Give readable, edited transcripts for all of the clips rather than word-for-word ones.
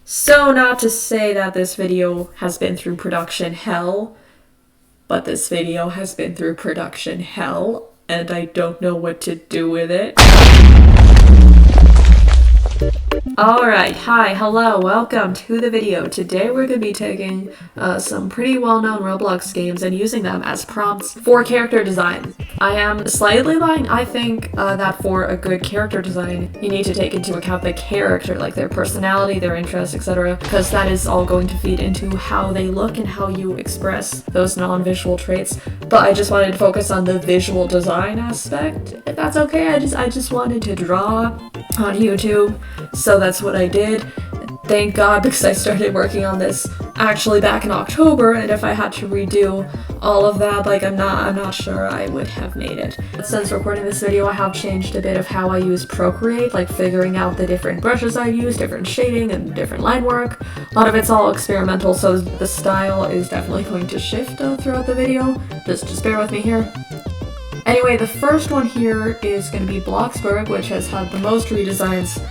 So not to say that this video has been through production hell, but this video has been through production hell, and I don't know what to do with it. Alright, hi, hello, welcome to the video. Today we're going to be taking some pretty well-known Roblox games and using them as prompts for character design. I am slightly lying. I think that for a good character design, you need to take into account the character, like their personality, their interests, etc. Because that is all going to feed into how they look and how you express those non-visual traits. But I just wanted to focus on the visual design aspect, if that's okay. I just wanted to draw on YouTube, so that's what I did. Thank God, because I started working on this actually back in October, and if I had to redo all of that, like I'm not sure I would have made it. Since recording this video, I have changed a bit of how I use Procreate, like figuring out the different brushes I use, different shading, and different line work. A lot of it's all experimental, so the style is definitely going to shift throughout the video. Just bear with me here. Anyway, the first one here is going to be Blockburg, which has had the most redesigns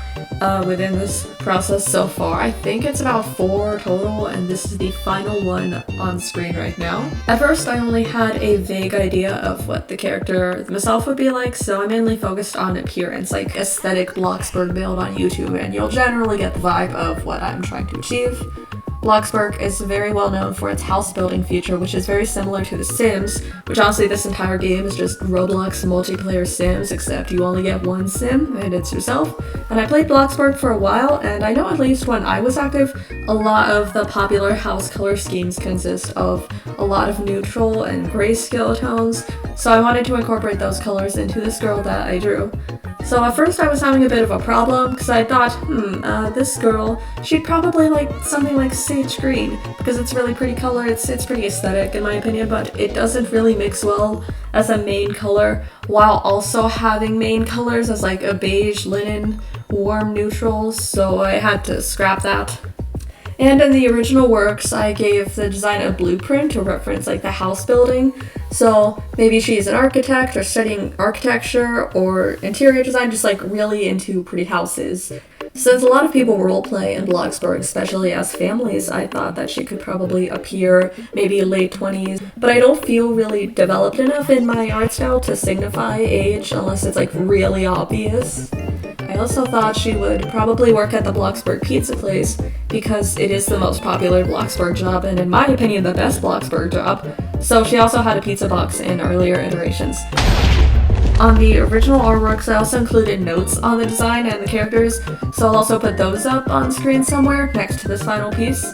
within this process so far. I think it's about 4 total, and this is the final one on screen right now. At first, I only had a vague idea of what the character myself would be like, so I mainly focused on appearance, like aesthetic Bloxburg build on YouTube, and you'll generally get the vibe of what I'm trying to achieve. Blockburg is very well known for its house building feature, which is very similar to The Sims, which honestly this entire game is just Roblox multiplayer Sims, except you only get one sim, and it's yourself. And I played Blockburg for a while, and I know at least when I was active, a lot of the popular house color schemes consist of a lot of neutral and grayscale tones, so I wanted to incorporate those colors into this girl that I drew. So at first I was having a bit of a problem, because I thought, this girl, she'd probably like something like sage green, because it's really pretty color, it's pretty aesthetic in my opinion, but it doesn't really mix well as a main color, while also having main colors as like a beige, linen, warm neutrals, so I had to scrap that. And in the original works, I gave the design a blueprint to reference like the house building. So maybe she's an architect or studying architecture or interior design, just like really into pretty houses. Since a lot of people roleplay in Bloxburg, especially as families, I thought that she could probably appear maybe late 20s, but I don't feel really developed enough in my art style to signify age unless it's like really obvious. I also thought she would probably work at the Bloxburg pizza place because it is the most popular Bloxburg job and in my opinion the best Bloxburg job, so she also had a pizza box in earlier iterations. On the original artworks, I also included notes on the design and the characters, so I'll also put those up on screen somewhere next to this final piece.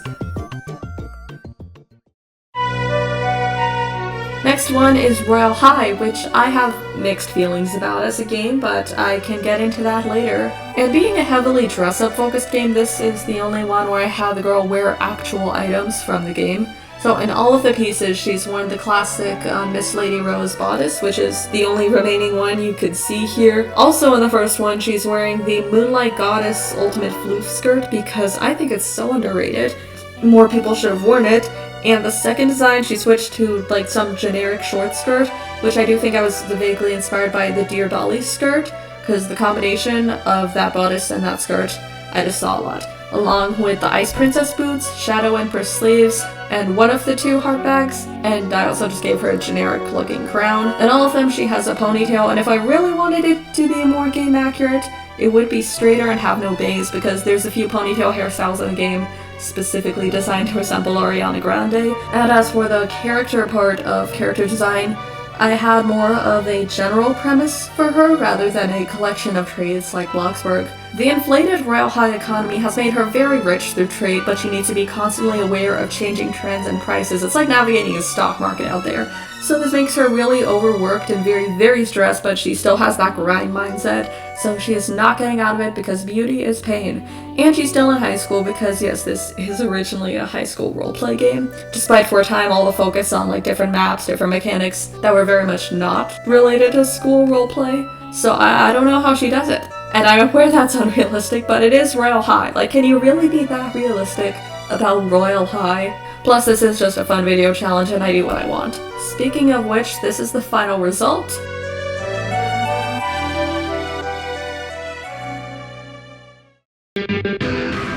Next one is Royale High, which I have mixed feelings about as a game, but I can get into that later. And being a heavily dress-up focused game, this is the only one where I had the girl wear actual items from the game. So in all of the pieces, she's worn the classic Miss Lady Rose bodice, which is the only remaining one you could see here. Also in the first one, she's wearing the Moonlight Goddess Ultimate Floof skirt because I think it's so underrated. More people should have worn it. And the second design, she switched to like some generic short skirt, which I do think I was vaguely inspired by the Dear Dolly skirt, because the combination of that bodice and that skirt, I just saw a lot. Along with the Ice Princess boots, Shadow Empress sleeves, and one of the 2 heart bags, and I also just gave her a generic looking crown. And all of them she has a ponytail, and if I really wanted it to be more game accurate, it would be straighter and have no bangs, because there's a few ponytail hairstyles in the game specifically designed to resemble Ariana Grande. And as for the character part of character design, I had more of a general premise for her rather than a collection of traits like Bloxburg. The inflated Royale High economy has made her very rich through trade, but she needs to be constantly aware of changing trends and prices. It's like navigating a stock market out there. So this makes her really overworked and very, very stressed, but she still has that grind mindset, so she is not getting out of it because beauty is pain. And she's still in high school because, yes, this is originally a high school roleplay game, despite for a time all the focus on like different maps, different mechanics that were very much not related to school roleplay. So I don't know how she does it. And I'm aware that's unrealistic, but it is Royale High. Like, can you really be that realistic about Royale High? Plus, this is just a fun video challenge and I do what I want. Speaking of which, this is the final result.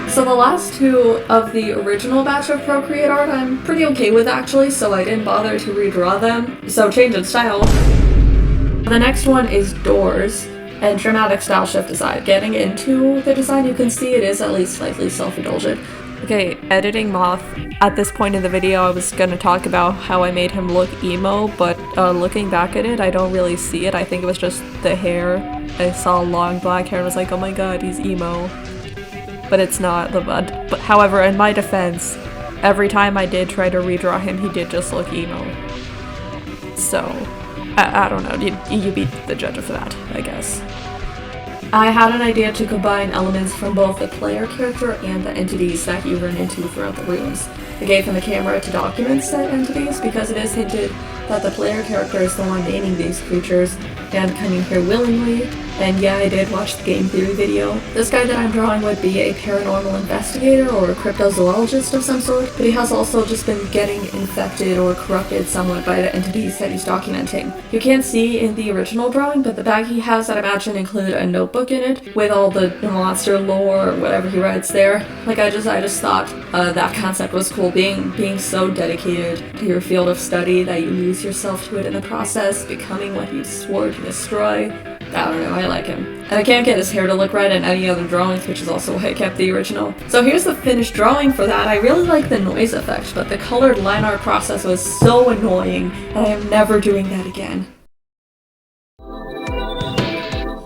So the the last two of the original batch of Procreate art I'm pretty okay with actually, so I didn't bother to redraw them, so change in style. The next one is doors and dramatic style shift aside. Getting into the design, you can see it is at least slightly self-indulgent. Okay, editing Moth. At this point in the video, I was gonna talk about how I made him look emo, but looking back at it, I don't really see it. I think it was just the hair. I saw long black hair and was like, oh my god, he's emo. But it's not. But however, in my defense, every time I did try to redraw him, he did just look emo. So, I don't know. You be the judge of that, I guess. I had an idea to combine elements from both the player character and the entities that you run into throughout the rooms. I gave him a camera to document said entities because it is hinted that the player character is the one naming these creatures and coming here willingly. And yeah, I did watch the game theory video. This guy that I'm drawing would be a paranormal investigator or a cryptozoologist of some sort, but he has also just been getting infected or corrupted somewhat by the entities that he's documenting. You can't see in the original drawing, but the bag he has, I'd imagine, include a notebook in it with all the monster lore or whatever he writes there. Like I just thought that concept was cool, being so dedicated to your field of study that you lose yourself to it in the process, becoming what you swore to destroy. I don't know, I like him. And I can't get his hair to look right in any other drawings, which is also why I kept the original. So here's the finished drawing for that. I really like the noise effect, but the colored line art process was so annoying, and I am never doing that again.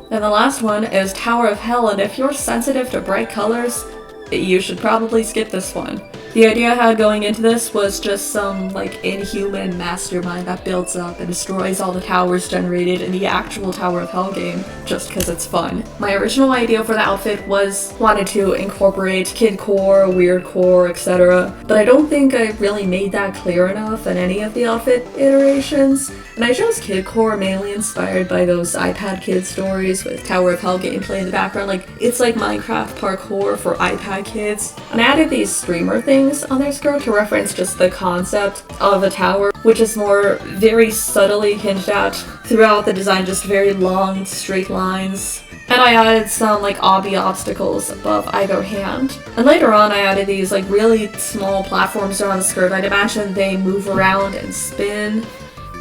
And the last one is Tower of Hell, and if you're sensitive to bright colors, you should probably skip this one. The idea I had going into this was just some, like, inhuman mastermind that builds up and destroys all the towers generated in the actual Tower of Hell game, just because it's fun. My original idea for the outfit wanted to incorporate kidcore, weirdcore, etc., but I don't think I really made that clear enough in any of the outfit iterations, and I chose kidcore mainly inspired by those iPad Kid stories with Tower of Hell gameplay in the background. Like, it's like Minecraft parkour for iPad kids. And I added these streamer things on their skirt to reference just the concept of a tower, which is more very subtly hinged at throughout the design, just very long straight lines. And I added some like obby obstacles above either hand. And later on I added these like really small platforms around the skirt. I'd imagine they move around and spin.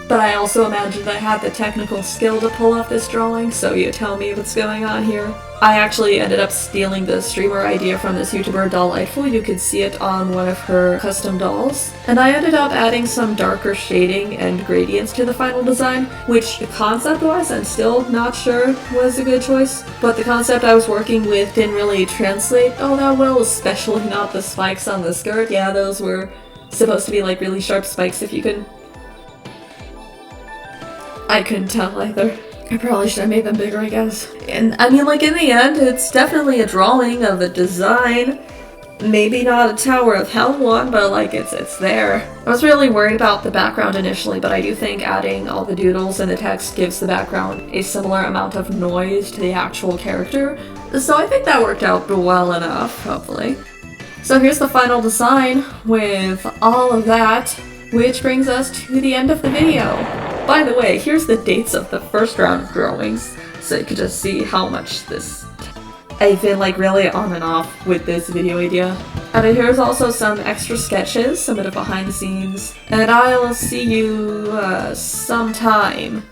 But I also imagined I had the technical skill to pull off this drawing, so you tell me what's going on here. I actually ended up stealing the streamer idea from this YouTuber Dolliteful. You could see it on one of her custom dolls. And I ended up adding some darker shading and gradients to the final design, which concept-wise I'm still not sure was a good choice. But the concept I was working with didn't really translate all that well, especially not the spikes on the skirt. Yeah, those were supposed to be like really sharp spikes if you could... I couldn't tell either. I probably should have made them bigger, I guess. And I mean, like, in the end, it's definitely a drawing of a design. Maybe not a Tower of Hell one, but like, it's there. I was really worried about the background initially, but I do think adding all the doodles and the text gives the background a similar amount of noise to the actual character. So I think that worked out well enough, hopefully. So here's the final design with all of that, which brings us to the end of the video. By the way, here's the dates of the first round of drawings, so you can just see how much I've been like really on and off with this video idea. And here's also some extra sketches, some of the behind the scenes, and I'll see you sometime.